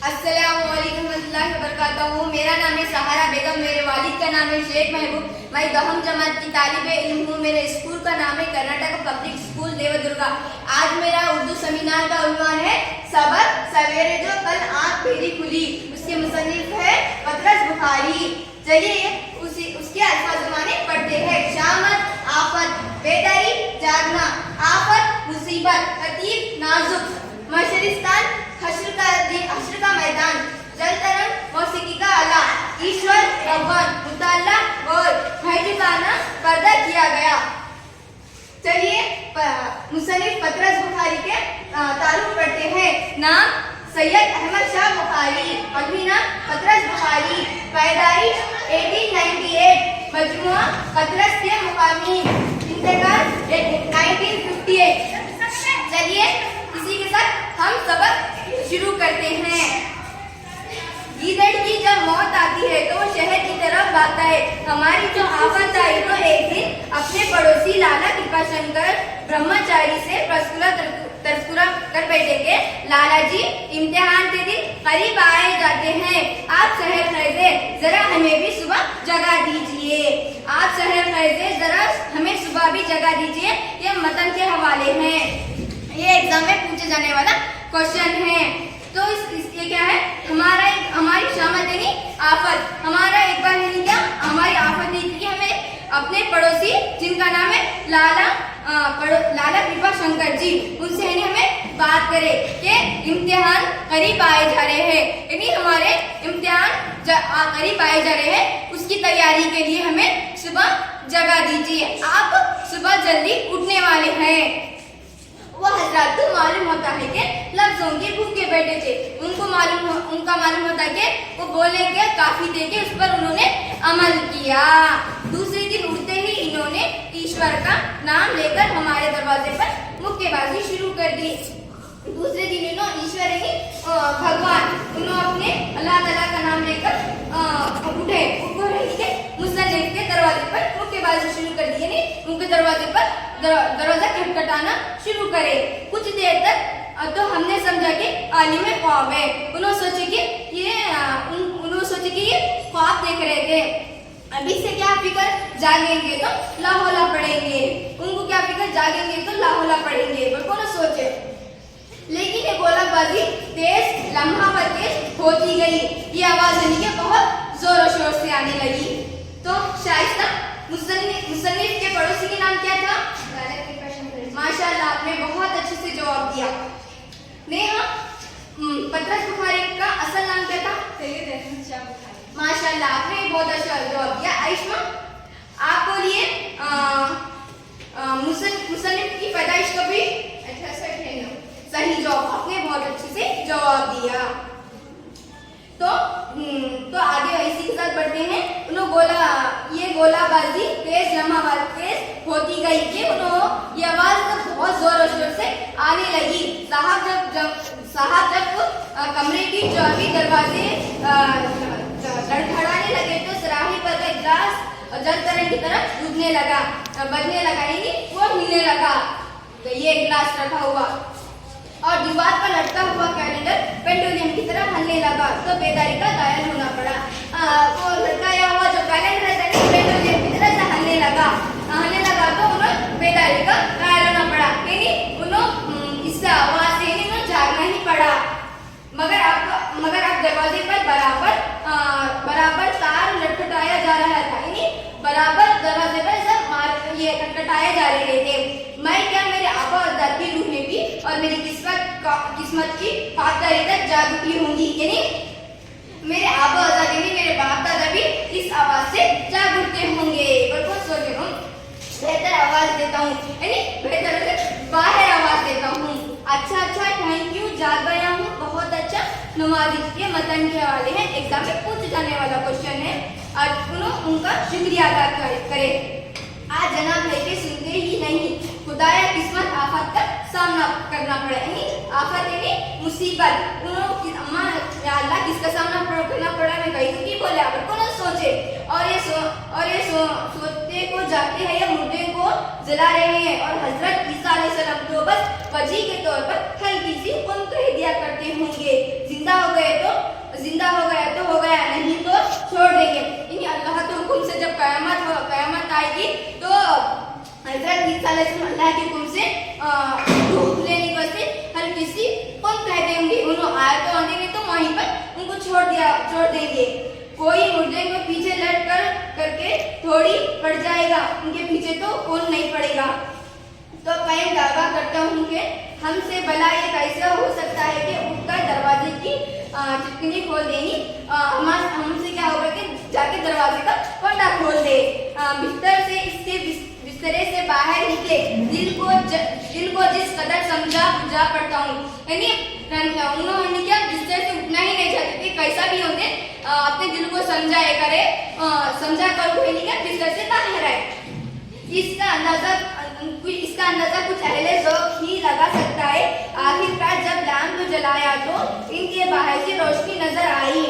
अस्सलामुअलैकुम वरहमतुल्लाहि वबरकातुहू। मेरा नाम है सहारा बेगम, मेरे वालिद का नाम है शेख महबूब। मैं 10वीं जमात की तालिबे इल्म हूँ। मेरे स्कूल का नाम है कर्नाटक पब्लिक स्कूल देवदुर्गा। आज मेरा उर्दू सेमिनार का उन्वान है सबक सवेरे जो कल आँख मेरी खुली। उसके मुसन्निफ है पतरस बुखारी। चलिए उसके अल्फाज माने पढ़ते हैं। शामत आफत, बेदारी जागना, आफत मुसीबत, खतीब नाजुक, मशरिस्तान हश्र का मैदान, जल तरंग मौसीकी का आला, ईश्वर भगवान, मुताल्ला और महजुबाना पर्दा किया गया। चलिए मुसन्निफ पतरस बुखारी के तारुफ पढ़ते हैं। नाम सैयद अहमद शाह बुखारी, पदवी नाम पतरस बुखारी, पैदाइश 1898, मजमुआ पतरस के मुकामी, इंतकाल 1958। चलिए इसी के साथ हम सबक शुरू करते हैं। गीदड़ की जब मौत आती है तो वो शहर की तरफ भागता है। हमारी जो आफत आई तो एक दिन अपने पड़ोसी लाला कृपाशंकर ब्रह्मचारी से तस्कुरा कर बैठेंगे। लाला जी, इम्तिहान के दिन करीब आए जाते हैं, आप शहर खरीदे, जरा हमें भी सुबह जगा दीजिए। आप शहर खरीदे, जरा हमें सुबह भी जगा दीजिए। ये मतन के हवाले हैं, ये एग्जाम में पूछे जाने वाला क्वेश्चन है। तो ये क्या है? हमारी शामत यानी आफत। हमारा एक बार नहीं क्या, हमारी आफत नहीं थी। हमें अपने पड़ोसी जिनका नाम है लाला कृपा शंकर जी, उनसे यानी हमें बात करे कि इम्तिहान करीब आए जा रहे हैं, यानी हमारे इम्तिहान करीब आए जा रहे हैं, उसकी तैयारी के लिए हमें सुबह जगा दीजिए। आप सुबह जल्दी उठने वाले हैं। वह हजरात को मालूम होता है कि लफ्ज़ों के भूखे बैठे थे। उनका मालूम होता है कि वो बोलने के काफी थे कि उस पर उन्होंने अमल किया। दूसरे दिन उठते ही इन्होंने ईश्वर का नाम लेकर हमारे दरवाजे पर मुक्केबाजी शुरू कर दी। दूसरे दिन इन्होंने ईश्वर ही भगवान, उन्होंने अपने अल्लाह ताला का नाम लेकर उठे मुसन्निफ के दरवाजे पर मुक्केबाजी शुरू कर दी, यानी उनके दरवाजे पर दरवाजा खटखटाना शुरू करे। कुछ देर तक तो हमने समझा कि आलिम ख्वाब है। उन्होंने सोचे कि ये ख्वाब देख रहे थे। अभी से क्या फिक्र, जागेंगे तो लाहौला पढ़ेंगे। उनको क्या फिक्र, जागेंगे तो लाहौला पढ़ेंगे, बिल्कुल सोचे। लेकिन ये गोलाबाजी तेज लम्हा पर तेज होती गई। ये आवाज यानी कि बहुत जोर शोर से आने लगी। तो शाइस्ता मुसन्निफ के पड़ोसी के नाम क्या था? माशाल्लाह, आपने बहुत अच्छे से जवाब दिया। नेहा, पतरस बुखारी का असल नाम क्या था? सैयद अहमद शाह बुखारी। माशाल्लाह, आपने बहुत अच्छा जवाब दिया। आयशा, आप बोलिए मुसन्निफ की पैदाइश कभी? 1898। सही जवाब, आपने बहुत अच्छे से जवाब दिया। तो आगे इसी के साथ बढ़ते हैं। ये गोलाबाजी तेज लम्हा तेज होती गई कि ये आवाज बहुत जोर शोर से आने लगी। साहब जब कमरे की चाबी दरवाजे लड़खड़ाने लगे तो सराही पर का गिलास जल तरंग की तरफ बजने लगा, यानी वो हिलने लगा। तो ये गिलास रखा हुआ और दीवार पर लटका हुआ कैलेंडर पेंडुलम की तरह हलने लगा तो बेदारी का घायल होना पड़ा। वो लटकाया हुआ जो कैलेंडर है पेंडुलम की तरह हलने लगा तो उन्हें बेदारी का घायल होना पड़ा, यानी उन्हें इस आवाज से उन्हें जागना ही पड़ा। मगर अब दरवाजे पर बराबर तार लटखटाया जा रहा था, यानी बराबर दरवाजे पर सब ये खटखटाए जा रहे थे। मैं क्या, मेरे आबा और दादी रूहें भी और मेरी किस्मत की पाकदारी तक जाग उठी होंगी, यानी मेरे आबा और दादी भी, मेरे बाप दादा भी इस आवाज से जाग उठते होंगे। बिल्कुल सोचे हूँ, बेहतर आवाज देता हूँ, यानी बेहतर से बाहर आवाज देता हूँ। अच्छा, थैंक यू, जाग गया हूँ, बहुत अच्छा। नवाजिश के मतन के हवाले हैं, एग्जाम में पूछे जाने वाला क्वेश्चन है और उनका शुक्रिया अदा करे। आज जनाब भाई के सुनते ही नहीं, खुदाया किस्मत आफत का सामना करना पड़ा, यानी आफत यानी मुसीबत। अम्मा या अल्लाह किसका सामना करना पड़ा? मैं कहीं तो की बोले आप कौन सोचे। और ये सोते को जागते हैं या मुर्दे को जला रहे हैं। और हजरत ईसा अलैहिस्सलाम तो बस वजी के तौर पर हल्की सी उनको हिदायत करते होंगे। जिंदा हो गए तो कयामत आएगी तो हज़रत ईसा अलैहिस्सलाम अल्लाह के हुक्म से धूप लेने के वास्ते हर किसी को कह देंगे, उन्होंने आए तो आंधी में तो वहीं पर उनको छोड़ देंगे। कोई मुर्दे को पीछे लट करके थोड़ी पड़ जाएगा, उनके पीछे तो कौन नहीं पड़ेगा। तो मैं दावा करता हूँ कि हमसे भला ये कैसा हो सकता है कि उठकर दरवाजे की चिटकनी खोल देनी, हमसे क्या होगा कि जाके दरवाजे का पन्ना खोल दे, बिस्तरे से बाहर निकले, दिल को जिस कदर समझा बुझा पड़ता हूँ। यानी उन्होंने क्या बिस्तर से उठना ही नहीं चाहते थे, कैसा भी होंगे अपने दिल को समझा कर कोई नहीं क्या बिस्तर से बाहर आए। इसका अंदाजा कुछ अहले ज़ौक़ ही लगा सकता है। आखिरकार जब लैंप जलाया तो इनके बाहर से रोशनी नजर आई,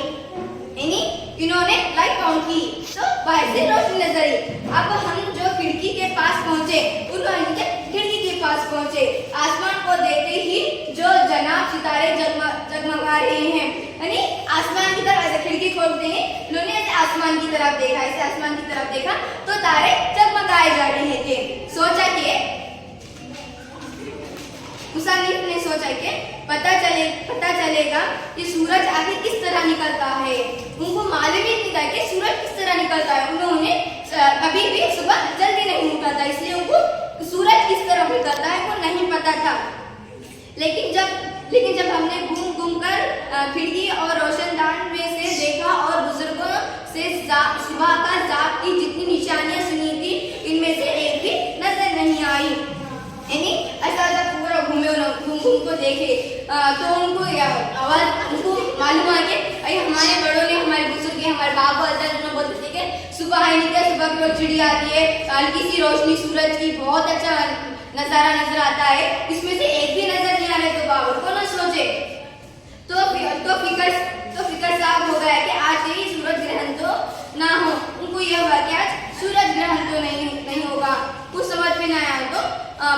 यानी इन्होंने लाइट ऑन की तो बाहर से रोशनी नजर आई। अब हम जो खिड़की के पास पहुंचे, उन्होंने खिड़की के पास पहुंचे, आसमान को देखते ही जो जनाब सितारे जगमगा रहे हैं, यानी आसमान की तरफ ऐसे खिड़की खोलते हैं, उन्होंने ऐसे आसमान की तरफ देखा, ऐसे आसमान की तरफ देखा तो तारे जगमगाए जा रहे थे। सोचा कि मुसन्निफ ने सोचा कि पता चलेगा कि सूरज आखिर किस तरह निकलता है। उनको मालूम ही नहीं था कि सूरज किस तरह निकलता है। उन्होंने कभी भी सुबह जल्दी नहीं उठा था, इसलिए उनको सूरज किस तरह निकलता है वो नहीं पता था। लेकिन जब हमने घूम कर खिड़की और रोशनदान में से देखा और बुजुर्गों से सुबह का जाग की जितनी निशानियां सुनी थी, इनमें से एक भी नजर नहीं आई। यानी ऐसा पूरा घूम को देखे तो उनको मालूम आ कि हमारे बड़ों ने, हमारे बुजुर्ग, हमारे बाबा अजदाद बोलते थे कि सुबह आई नहीं, सुबह की रोज चिड़िया आती है, हल्की सी रोशनी सूरज की, बहुत अच्छा नजारा नजर आता है, इसमें से एक भी नजर नहीं आ रहा तो बाबा को न सोचे तो फिक्र साफ हो गया कि आज ही सूरज ग्रहण तो ना हो। उनको यह हुआ कि आज सूरज ग्रहण तो नहीं होगा। कुछ समझ में नहीं आया तो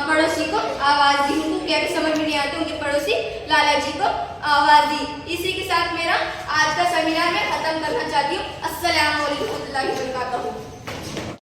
पड़ोसी को आवाज दी। उनको क्या भी समझ में नहीं आया तो उनके पड़ोसी लाला जी को आवाज दी। इसी के साथ मेरा आज का सेमिनार मैं खत्म करना चाहती हूँ। अस्सलाम वालेकुम रहमतुल्लाहि व बरकातहू।